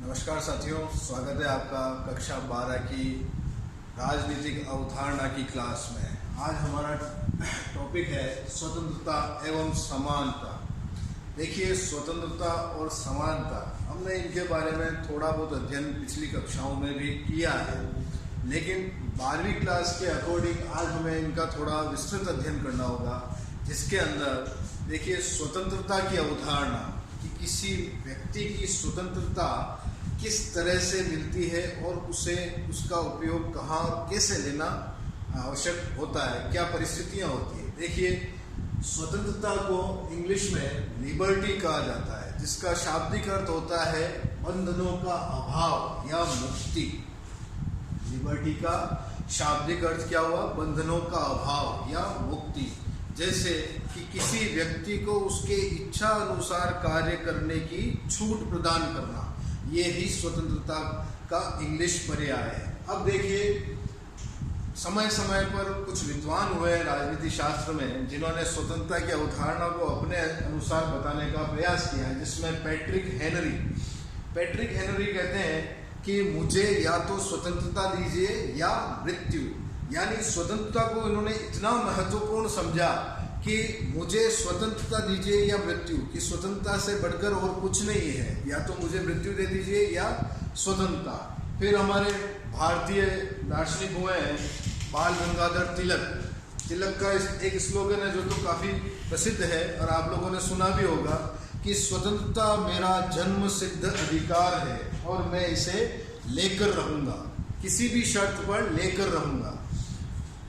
नमस्कार साथियों, स्वागत है आपका कक्षा 12 की राजनीतिक अवधारणा की क्लास में। आज हमारा टॉपिक है स्वतंत्रता एवं समानता। देखिए, स्वतंत्रता और समानता हमने इनके बारे में थोड़ा बहुत अध्ययन पिछली कक्षाओं में भी किया है, लेकिन 12वीं क्लास के अकॉर्डिंग आज हमें इनका थोड़ा विस्तृत अध्ययन करना होगा, जिसके अंदर देखिए स्वतंत्रता की अवधारणा कि किसी व्यक्ति की स्वतंत्रता किस तरह से मिलती है और उसे उसका उपयोग कहाँ और कैसे लेना आवश्यक होता है, क्या परिस्थितियाँ होती है। देखिए, स्वतंत्रता को इंग्लिश में लिबर्टी कहा जाता है, जिसका शाब्दिक अर्थ होता है बंधनों का अभाव या मुक्ति। लिबर्टी का शाब्दिक अर्थ क्या हुआ? बंधनों का अभाव या मुक्ति। जैसे कि किसी व्यक्ति को उसके इच्छा अनुसार कार्य करने की छूट प्रदान करना, ये ही स्वतंत्रता का इंग्लिश पर्याय है। अब देखिए, समय समय पर कुछ विद्वान हुए राजनीति शास्त्र में जिन्होंने स्वतंत्रता की अवधारणा को अपने अनुसार बताने का प्रयास किया है, जिसमें पैट्रिक हेनरी कहते हैं कि मुझे या तो स्वतंत्रता दीजिए या मृत्यु। यानी स्वतंत्रता को इन्होंने इतना महत्वपूर्ण समझा कि मुझे स्वतंत्रता दीजिए या मृत्यु, कि स्वतंत्रता से बढ़कर और कुछ नहीं है, या तो मुझे मृत्यु दे दीजिए या स्वतंत्रता। फिर हमारे भारतीय दार्शनिक हुए हैं बाल गंगाधर तिलक का एक स्लोगन है जो तो काफ़ी प्रसिद्ध है और आप लोगों ने सुना भी होगा कि स्वतंत्रता मेरा जन्म सिद्ध अधिकार है और मैं इसे लेकर रहूँगा, किसी भी शर्त पर लेकर रहूँगा।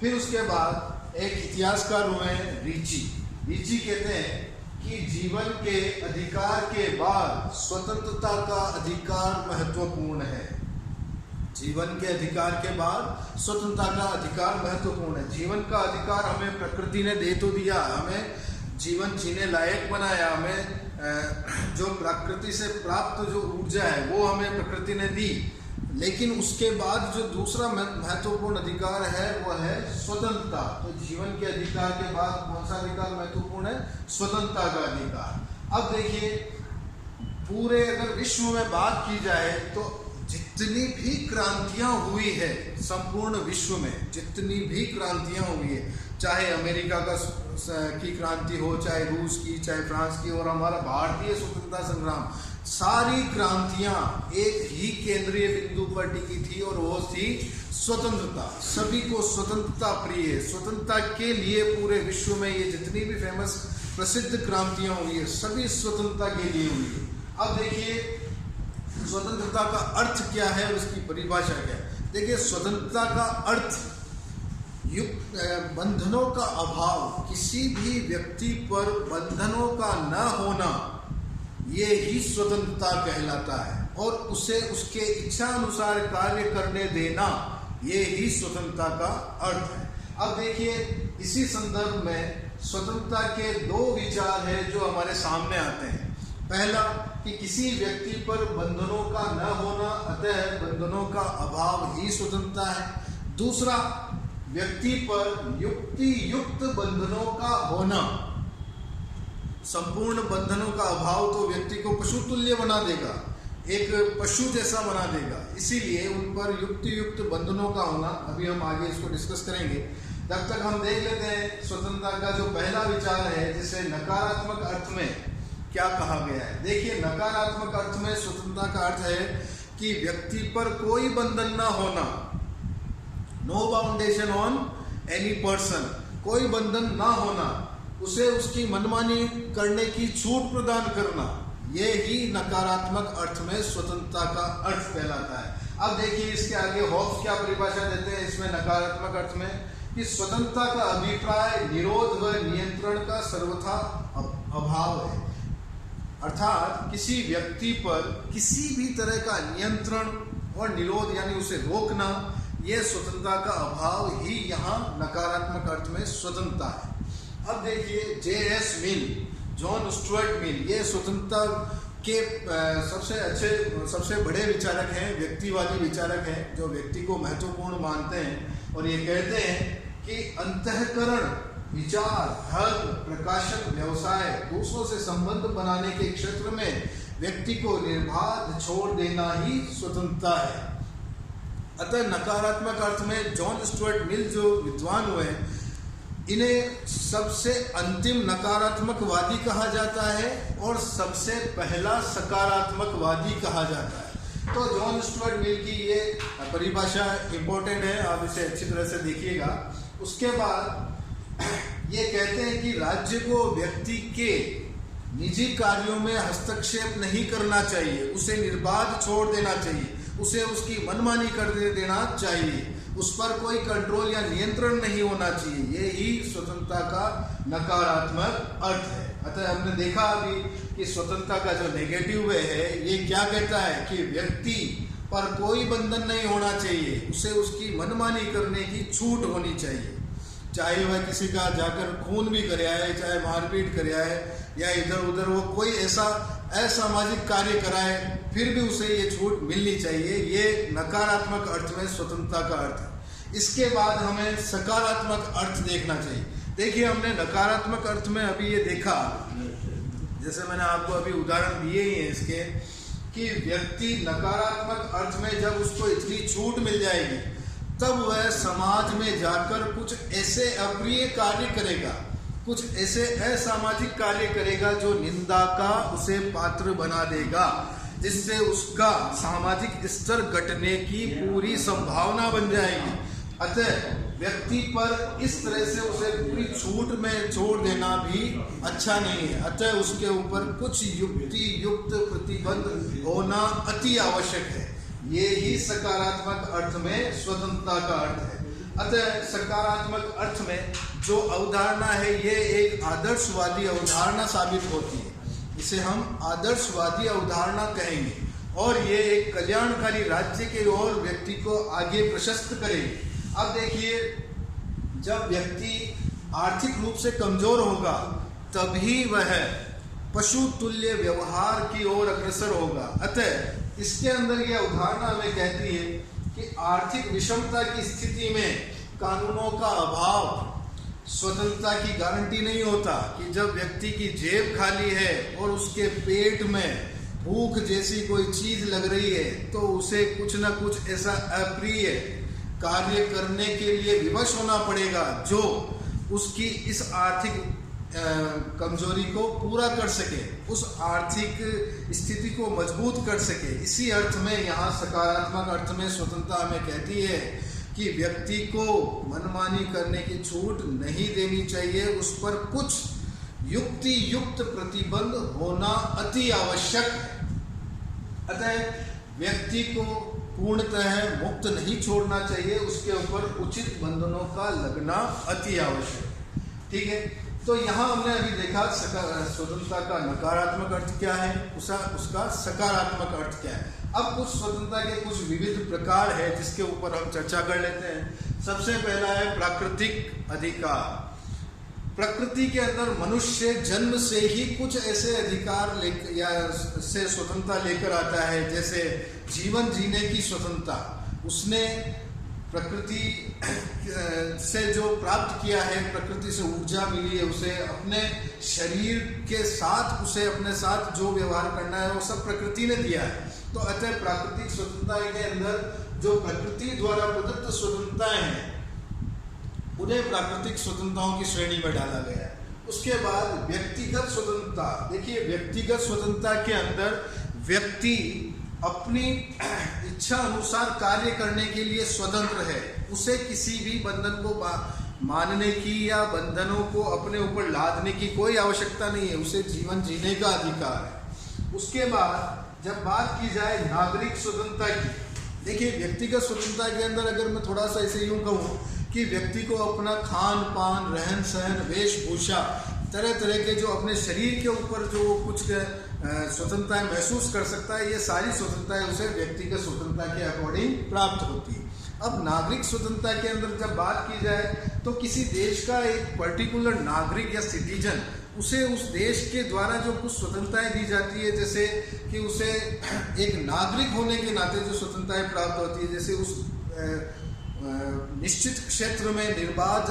फिर उसके बाद एक इतिहासकार हुए हैं रीची कहते हैं कि जीवन के अधिकार के बाद स्वतंत्रता का अधिकार महत्वपूर्ण है। जीवन के अधिकार के बाद स्वतंत्रता का अधिकार महत्वपूर्ण है। जीवन का अधिकार हमें प्रकृति ने दे तो दिया, हमें जीवन जीने लायक बनाया, हमें जो प्रकृति से प्राप्त जो ऊर्जा है वो हमें प्रकृति ने दी, लेकिन उसके बाद जो दूसरा महत्वपूर्ण अधिकार है वह है स्वतंत्रता। तो जीवन के अधिकार के बाद कौन सा अधिकार महत्वपूर्ण है? स्वतंत्रता का अधिकार। अब देखिए, पूरे अगर विश्व में बात की जाए तो जितनी भी क्रांतियां हुई है, संपूर्ण विश्व में जितनी भी क्रांतियां हुई है, चाहे अमेरिका की क्रांति हो, चाहे रूस की, चाहे फ्रांस की, और हमारा भारतीय स्वतंत्रता संग्राम, सारी क्रांतियां एक ही केंद्रीय बिंदु पर टिकी थी और वो थी स्वतंत्रता। सभी को स्वतंत्रता प्रिय है। स्वतंत्रता के लिए पूरे विश्व में ये जितनी भी फेमस प्रसिद्ध क्रांतियां हुई है, सभी स्वतंत्रता के लिए हुई है। अब देखिए, स्वतंत्रता का अर्थ क्या है और उसकी परिभाषा क्या है। देखिए, स्वतंत्रता का अर्थ बंधनों का अभाव, किसी भी व्यक्ति पर बंधनों का न होना, ये ही स्वतंत्रता कहलाता है, और उसे उसके इच्छा अनुसार कार्य करने देना, ये ही स्वतंत्रता का अर्थ है। अब देखिए, इसी संदर्भ में स्वतंत्रता के दो विचार हैं जो हमारे सामने आते हैं। पहला कि किसी व्यक्ति पर बंधनों का न होना, अतः बंधनों का अभाव ही स्वतंत्रता है। दूसरा, व्यक्ति पर युक्ति युक्त बंधनों का होना। संपूर्ण बंधनों का अभाव तो व्यक्ति को पशु तुल्य बना देगा, एक पशु जैसा बना देगा, इसीलिए उन पर युक्ति युक्त बंधनों का होना। अभी हम आगे इसको डिस्कस करेंगे। तब तक हम देख लेते हैं स्वतंत्रता का जो पहला विचार है, जिसे नकारात्मक अर्थ में क्या कहा गया है। देखिए, नकारात्मक अर्थ में स्वतंत्रता का अर्थ है कि व्यक्ति पर कोई बंधन ना होना, no boundation on any person, कोई बंधन ना होना, उसे उसकी मनमानी करने की छूट प्रदान करना, ये ही नकारात्मक अर्थ में स्वतंत्रता का अर्थ कहलाता है। अब देखिए, इसके आगे हॉब्स क्या परिभाषा देते हैं इसमें नकारात्मक अर्थ में, कि स्वतंत्रता का अभिप्राय निरोध व नियंत्रण का सर्वथा अभाव है। अर्थात किसी व्यक्ति पर किसी भी तरह का नियंत्रण और निरोध यानी उसे रोकना, यह स्वतंत्रता का अभाव ही यहाँ नकारात्मक अर्थ में स्वतंत्रता है। अब देखिए, J.S. मिल, जॉन स्टुअर्ट मिल, ये स्वतंत्रता के सबसे बड़े विचारक हैं, व्यक्तिवादी विचारक हैं, जो व्यक्ति को महत्वपूर्ण मानते हैं, और ये कहते हैं कि अंतःकरण, विचार, धर्म, प्रकाशन, व्यवसाय, दूसरों से संबंध बनाने के क्षेत्र में व्यक्ति को निर्बाध छोड़ देना ही स्वतंत्रता है। अतः नकारात्मक अर्थ में जॉन स्टुअर्ट मिल जो विद्वान हुए, इन्हें सबसे अंतिम नकारात्मकवादी कहा जाता है और सबसे पहला सकारात्मकवादी कहा जाता है। तो जॉन स्टुअर्ट मिल की ये परिभाषा इम्पोर्टेंट है, आप इसे अच्छी तरह से देखिएगा। उसके बाद ये कहते हैं कि राज्य को व्यक्ति के निजी कार्यों में हस्तक्षेप नहीं करना चाहिए, उसे निर्बाध छोड़ देना चाहिए, उसे उसकी मनमानी कर देना चाहिए, उस पर कोई कंट्रोल या नियंत्रण नहीं होना चाहिए। ये ही स्वतंत्रता का नकारात्मक अर्थ है। अतः हमने देखा अभी कि स्वतंत्रता का जो नेगेटिव वे है, ये क्या कहता है कि व्यक्ति पर कोई बंधन नहीं होना चाहिए, उसे उसकी मनमानी करने की छूट होनी चाहिए, चाहे वह किसी का जाकर खून भी करे आए, चाहे मारपीट करे आए, या इधर उधर वो कोई ऐसा असामाजिक कार्य कराए, फिर भी उसे ये छूट मिलनी चाहिए। ये नकारात्मक अर्थ में स्वतंत्रता का अर्थ है। इसके बाद हमें सकारात्मक अर्थ देखना चाहिए। देखिए, हमने नकारात्मक अर्थ में अभी ये देखा, जैसे मैंने आपको अभी उदाहरण दिए ही हैं इसके, कि व्यक्ति नकारात्मक अर्थ में जब उसको इतनी छूट मिल जाएगी, तब वह समाज में जाकर कुछ ऐसे अप्रिय कार्य करेगा, कुछ ऐसे असामाजिक कार्य करेगा जो निंदा का उसे पात्र बना देगा, जिससे उसका सामाजिक स्तर घटने की पूरी संभावना बन जाएगी। अतः व्यक्ति पर इस तरह से उसे पूरी छूट में छोड़ देना भी अच्छा नहीं है। अतः उसके ऊपर कुछ युक्ति युक्त प्रतिबंध होना अति आवश्यक है। ये ही सकारात्मक अर्थ में स्वतंत्रता का अर्थ है। अतः सकारात्मक अर्थ में जो अवधारणा है, ये एक आदर्शवादी अवधारणा साबित होती है। इसे हम आदर्शवादी अवधारणा कहेंगे, और ये एक कल्याणकारी राज्य के ओर व्यक्ति को आगे प्रशस्त करेगी। अब देखिए, जब व्यक्ति आर्थिक रूप से कमजोर होगा, तभी वह पशु तुल्य व्यवहार की ओर अग्रसर होगा। अतः इसके अंदर यह अवधारणा हमें कहती है कि आर्थिक विषमता की स्थिति में कानूनों का अभाव स्वतंत्रता की गारंटी नहीं होता। कि जब व्यक्ति की जेब खाली है और उसके पेट में भूख जैसी कोई चीज लग रही है, तो उसे कुछ ना कुछ ऐसा अप्रिय कार्य करने के लिए विवश होना पड़ेगा जो उसकी इस आर्थिक कमजोरी को पूरा कर सके, उस आर्थिक स्थिति को मजबूत कर सके। इसी अर्थ में यहाँ सकारात्मक अर्थ में स्वतंत्रता हमें कहती है कि व्यक्ति को मनमानी करने की छूट नहीं देनी चाहिए, उस पर कुछ युक्ति युक्त प्रतिबंध होना अति आवश्यक है। अतः व्यक्ति को पूर्णतः मुक्त नहीं छोड़ना चाहिए, उसके ऊपर उचित बंधनों का लगना अति आवश्यक है। ठीक है, तो यहाँ हमने अभी देखा स्वतंत्रता का नकारात्मक अर्थ क्या है, उसका सकारात्मक अर्थ क्या है। अब कुछ स्वतंत्रता के कुछ विविध प्रकार है जिसके ऊपर हम चर्चा कर लेते हैं। सबसे पहला है प्राकृतिक अधिकार। प्रकृति के अंदर मनुष्य जन्म से ही कुछ ऐसे अधिकार या से स्वतंत्रता लेकर आता है, जैसे जीवन जीने की स्वतंत्रता। उसने प्रकृति से जो प्राप्त किया है, प्रकृति से ऊर्जा मिली है, उसे अपने शरीर के साथ, उसे अपने साथ जो व्यवहार करना है वो सब प्रकृति ने दिया है। तो अतः प्राकृतिक स्वतंत्रता के अंदर जो प्रकृति द्वारा प्रदत्त स्वतंत्रताएं हैं, उन्हें प्राकृतिक स्वतंत्रताओं की श्रेणी में डाला गया है। उसके बाद व्यक्तिगत स्वतंत्रता। देखिए, व्यक्तिगत स्वतंत्रता के अंदर व्यक्ति अपनी इच्छा अनुसार कार्य करने के लिए स्वतंत्र है। उसे किसी भी बंधन को मानने की या बंधनों को अपने ऊपर लादने की कोई आवश्यकता नहीं है, उसे जीवन जीने का अधिकार है। उसके बाद जब बात की जाए नागरिक स्वतंत्रता की, देखिए व्यक्तिगत स्वतंत्रता के अंदर अगर मैं थोड़ा सा ऐसे यूं कहूँ कि व्यक्ति को अपना खान पान, रहन सहन, वेशभूषा, तरह तरह के जो अपने शरीर के ऊपर जो कुछ स्वतंत्रताएं महसूस कर सकता है, ये सारी स्वतंत्रताएं उसे व्यक्तिगत स्वतंत्रता के अकॉर्डिंग प्राप्त होती है। अब नागरिक स्वतंत्रता के अंदर जब बात की जाए तो किसी देश का एक पर्टिकुलर नागरिक या सिटीजन, उसे उस देश के द्वारा जो कुछ स्वतंत्रताएं दी जाती है, जैसे कि उसे एक नागरिक होने के नाते जो स्वतंत्रताएं प्राप्त होती है, जैसे उस निश्चित क्षेत्र में निर्बाध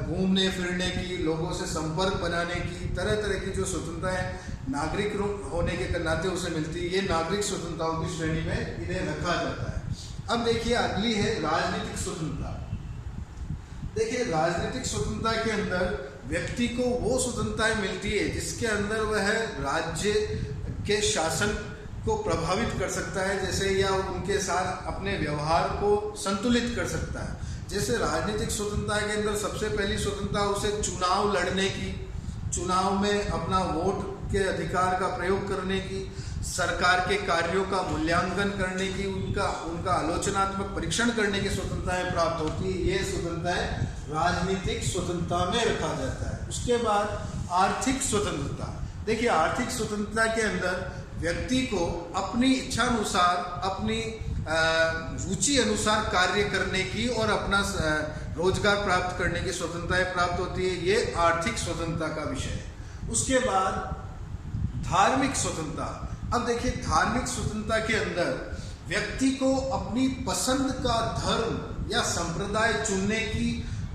घूमने फिरने की, लोगों से संपर्क बनाने की, तरह तरह की जो स्वतंत्रताएं नागरिक होने के नाते उसे मिलती है, ये नागरिक स्वतंत्रताओं की श्रेणी में इन्हें रखा जाता है। अब देखिए अगली है राजनीतिक स्वतंत्रता। देखिए राजनीतिक स्वतंत्रता के अंदर व्यक्ति को वो स्वतंत्रताएं मिलती है जिसके अंदर वह राज्य के शासन को प्रभावित कर सकता है, जैसे या उनके साथ अपने व्यवहार को संतुलित कर सकता है। जैसे राजनीतिक स्वतंत्रता के अंदर सबसे पहली स्वतंत्रता उसे चुनाव लड़ने की, चुनाव में अपना वोट के अधिकार का प्रयोग करने की, सरकार के कार्यों का मूल्यांकन करने की, उनका आलोचनात्मक परीक्षण करने की स्वतंत्रताएं प्राप्त होती है। ये स्वतंत्रताएं राजनीतिक स्वतंत्रता में रखा जाता है। उसके बाद आर्थिक स्वतंत्रता। देखिए आर्थिक स्वतंत्रता के अंदर व्यक्ति को अपनी इच्छानुसार, अपनी रुचि अनुसार कार्य करने की और अपना रोजगार प्राप्त करने की स्वतंत्रताएं प्राप्त होती है। ये आर्थिक स्वतंत्रता का विषय है। उसके बाद धार्मिक स्वतंत्रता। अब देखिए धार्मिक स्वतंत्रता के अंदर व्यक्ति को अपनी पसंद का धर्म या संप्रदाय चुनने की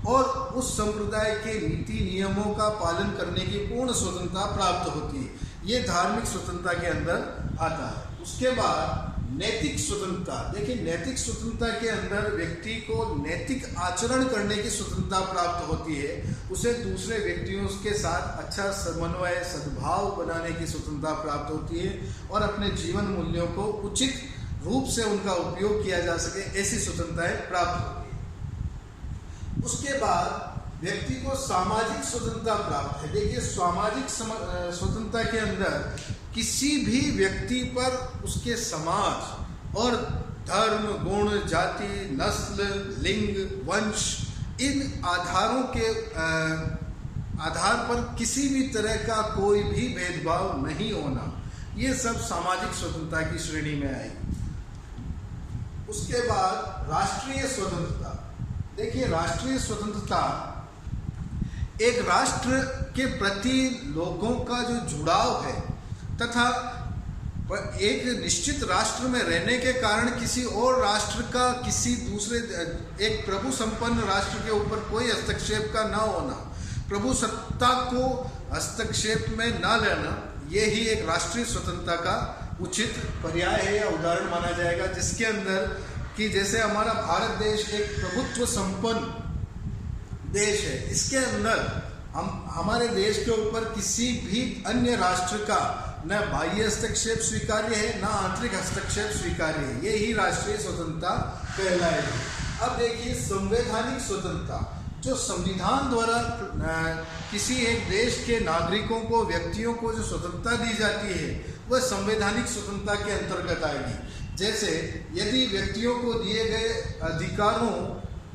और उस संप्रदाय के नीति नियमों का पालन करने की पूर्ण स्वतंत्रता प्राप्त होती है। ये धार्मिक स्वतंत्रता के अंदर आता है। उसके बाद नैतिक स्वतंत्रता। देखिए नैतिक स्वतंत्रता के अंदर व्यक्ति को नैतिक आचरण करने की स्वतंत्रता प्राप्त होती है। उसे दूसरे व्यक्तियों के साथ अच्छा समन्वय, सद्भाव बनाने की स्वतंत्रता प्राप्त होती है और अपने जीवन मूल्यों को उचित रूप से उनका उपयोग किया जा सके, ऐसी स्वतंत्रताएं प्राप्त होती है। उसके बाद व्यक्ति को सामाजिक स्वतंत्रता प्राप्त है। देखिए सामाजिक स्वतंत्रता के अंदर किसी भी व्यक्ति पर उसके समाज और धर्म, गुण, जाति, नस्ल, लिंग, वंश, इन आधारों के आधार पर किसी भी तरह का कोई भी भेदभाव नहीं होना, ये सब सामाजिक स्वतंत्रता की श्रेणी में आएगी। उसके बाद राष्ट्रीय स्वतंत्रता। देखिए राष्ट्रीय स्वतंत्रता एक राष्ट्र के प्रति लोगों का जो जुड़ाव है तथा एक निश्चित राष्ट्र में रहने के कारण किसी और राष्ट्र का किसी दूसरे एक प्रभु संपन्न राष्ट्र के ऊपर कोई हस्तक्षेप का ना होना, प्रभु सत्ता को हस्तक्षेप में ना लेना, ये ही एक राष्ट्रीय स्वतंत्रता का उचित पर्याय है या उदाहरण माना जाएगा। जिसके अंदर कि जैसे हमारा भारत देश एक प्रभुत्व संपन्न देश है, इसके अंदर हमारे देश के ऊपर किसी भी अन्य राष्ट्र का न बाह्य हस्तक्षेप स्वीकार्य है, न आंतरिक हस्तक्षेप स्वीकार्य है। ये ही राष्ट्रीय स्वतंत्रता कहलाएगी। अब देखिए संवैधानिक स्वतंत्रता, जो संविधान द्वारा किसी एक देश के नागरिकों को, व्यक्तियों को जो स्वतंत्रता दी जाती है, वह संवैधानिक स्वतंत्रता के अंतर्गत आएगी। जैसे यदि व्यक्तियों को दिए गए अधिकारों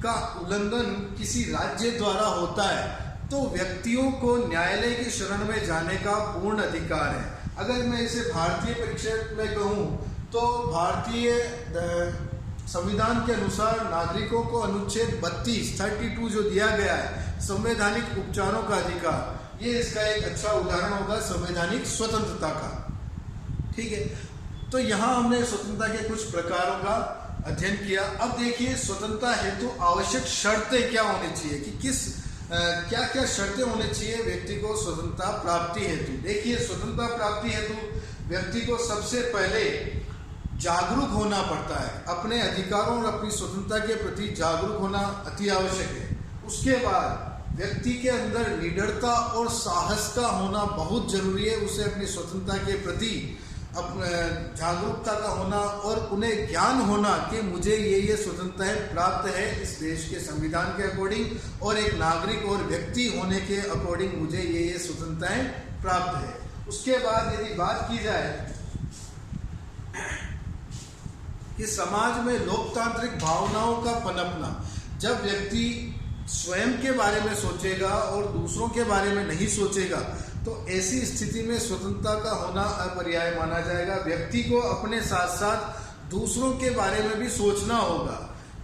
का उल्लंघन किसी राज्य द्वारा होता है तो व्यक्तियों को न्यायालय की शरण में जाने का पूर्ण अधिकार है। अगर मैं इसे भारतीय परिप्रेक्ष्य में कहूँ तो भारतीय संविधान के अनुसार नागरिकों को अनुच्छेद 32 जो दिया गया है, संवैधानिक उपचारों का अधिकार, ये इसका एक अच्छा उदाहरण होगा संवैधानिक स्वतंत्रता का। ठीक है, तो यहाँ हमने स्वतंत्रता के कुछ प्रकारों का अध्ययन किया। अब देखिए स्वतंत्रता हेतु आवश्यक शर्तें क्या होनी चाहिए कि क्या क्या शर्तें होनी चाहिए व्यक्ति को स्वतंत्रता प्राप्ति हेतु। देखिए स्वतंत्रता प्राप्ति हेतु व्यक्ति को सबसे पहले जागरूक होना पड़ता है, अपने अधिकारों और अपनी स्वतंत्रता के प्रति जागरूक होना अति आवश्यक है। उसके बाद व्यक्ति के अंदर निडरता और साहस का होना बहुत जरूरी है। उसे अपनी स्वतंत्रता के प्रति जागरूकता का होना और उन्हें ज्ञान होना कि मुझे ये स्वतंत्रताएं प्राप्त है इस देश के संविधान के अकॉर्डिंग और एक नागरिक और व्यक्ति होने के अकॉर्डिंग मुझे ये स्वतंत्रताएं प्राप्त है। उसके बाद यदि बात की जाए कि समाज में लोकतांत्रिक भावनाओं का पनपना, जब व्यक्ति स्वयं के बारे में सोचेगा और दूसरों के बारे में नहीं सोचेगा तो ऐसी स्थिति में स्वतंत्रता का होना अपरिहार्य माना जाएगा। व्यक्ति को अपने साथ साथ दूसरों के बारे में भी सोचना होगा,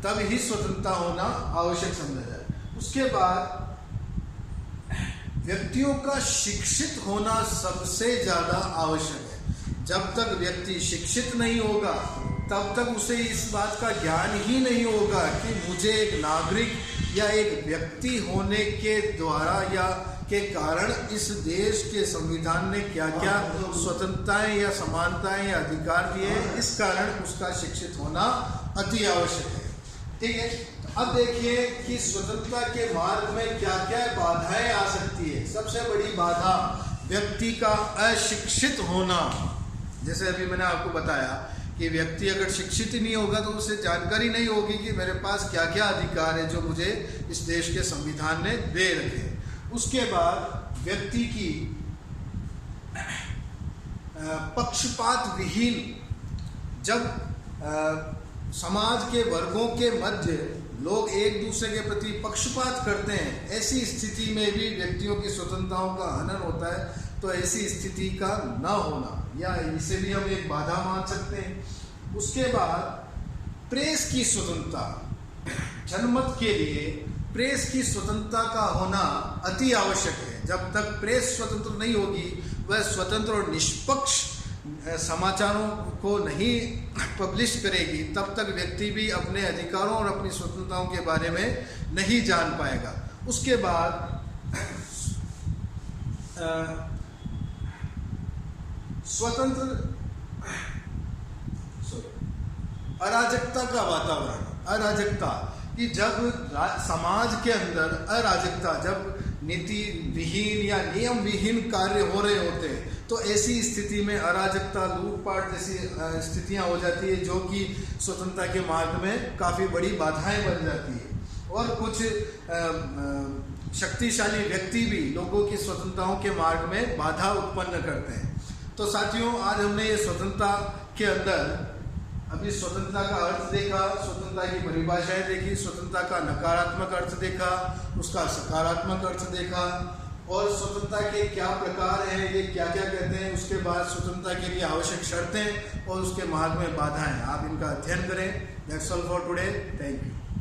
तब ही स्वतंत्रता होना आवश्यक समझा जाए। उसके बाद व्यक्तियों का शिक्षित होना सबसे ज़्यादा आवश्यक है। जब तक व्यक्ति शिक्षित नहीं होगा तब तक उसे इस बात का ज्ञान ही नहीं होगा कि मुझे एक नागरिक या एक व्यक्ति होने के द्वारा या के कारण इस देश के संविधान ने क्या क्या स्वतंत्रताएं या समानताएं या अधिकार दिए, इस कारण उसका शिक्षित होना अति आवश्यक है। ठीक है, अब देखिए कि स्वतंत्रता के मार्ग में क्या क्या बाधाएं आ सकती है। सबसे बड़ी बाधा व्यक्ति का अशिक्षित होना। जैसे अभी मैंने आपको बताया कि व्यक्ति अगर शिक्षित ही नहीं होगा तो उसे जानकारी नहीं होगी कि मेरे पास क्या क्या अधिकार है जो मुझे इस देश के संविधान ने दे रखे। उसके बाद व्यक्ति की पक्षपात विहीन, जब समाज के वर्गों के मध्य लोग एक दूसरे के प्रति पक्षपात करते हैं, ऐसी स्थिति में भी व्यक्तियों की स्वतंत्रताओं का हनन होता है। तो ऐसी स्थिति का न होना, या इसे भी हम एक बाधा मान सकते हैं। उसके बाद प्रेस की स्वतंत्रता, जनमत के लिए प्रेस की स्वतंत्रता का होना अति आवश्यक है। जब तक प्रेस स्वतंत्र नहीं होगी, वह स्वतंत्र और निष्पक्ष समाचारों को नहीं पब्लिश करेगी, तब तक व्यक्ति भी अपने अधिकारों और अपनी स्वतंत्रताओं के बारे में नहीं जान पाएगा। उसके बाद अराजकता का वातावरण, अराजकता कि जब समाज के अंदर अराजकता, जब नीति विहीन या नियम विहीन कार्य हो रहे होते हैं, तो ऐसी स्थिति में अराजकता, लूटपाट जैसी स्थितियां हो जाती है, जो कि स्वतंत्रता के मार्ग में काफ़ी बड़ी बाधाएं बन जाती है। और कुछ शक्तिशाली व्यक्ति भी लोगों की स्वतंत्रताओं के मार्ग में बाधा उत्पन्न करते हैं। तो साथियों, आज हमने ये स्वतंत्रता के अंदर अभी स्वतंत्रता का अर्थ देखा, स्वतंत्रता की परिभाषाएं देखी, स्वतंत्रता का नकारात्मक अर्थ देखा, उसका सकारात्मक अर्थ देखा, और स्वतंत्रता के क्या प्रकार हैं, ये क्या क्या कहते हैं। उसके बाद स्वतंत्रता के लिए आवश्यक शर्तें और उसके मार्ग में बाधाएं, आप इनका अध्ययन करें। That's all for today. Thank you.